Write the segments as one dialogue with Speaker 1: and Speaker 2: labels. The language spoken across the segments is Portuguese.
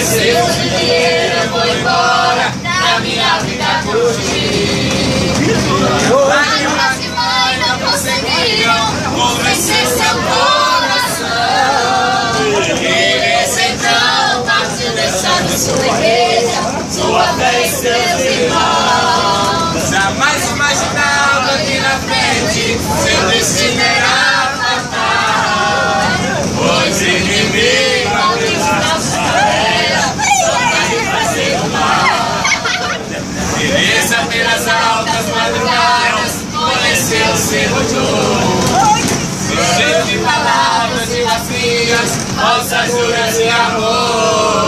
Speaker 1: Esqueceu de dinheiro, eu vou embora da minha vida curtir. Lágrimas de mãe não conseguiram convencer seu coração. E nesse então partiu deixando sua igreja, sua fé e seus irmãos. Jamais imaginava que na frente seu destino era fatal. Pois inimigo abriu as carreiras só pra lhe fazer o mal. E nessa pelas altas madrugadas conheceu seu João. Cheio de palavras e vazias, falsas juras de amor.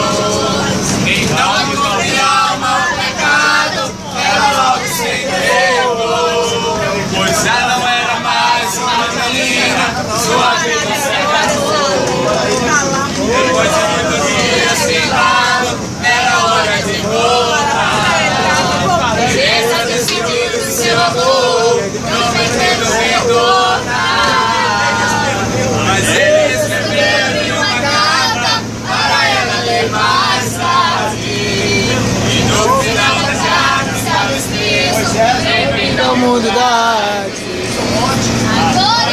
Speaker 1: Então de confiar ao pecado, ela logo se entregou. Pois já não era mais uma menina, sua vida se acabou. Depois de muitos dias sentado, era hora de voltar. Teresa decidiu de seu amor, prometendo retornar. Mas ele escreveu em uma carta para ela ler mais tarde. E no final da carta estava escrito: bem-vindo ao mundo da arte. Agora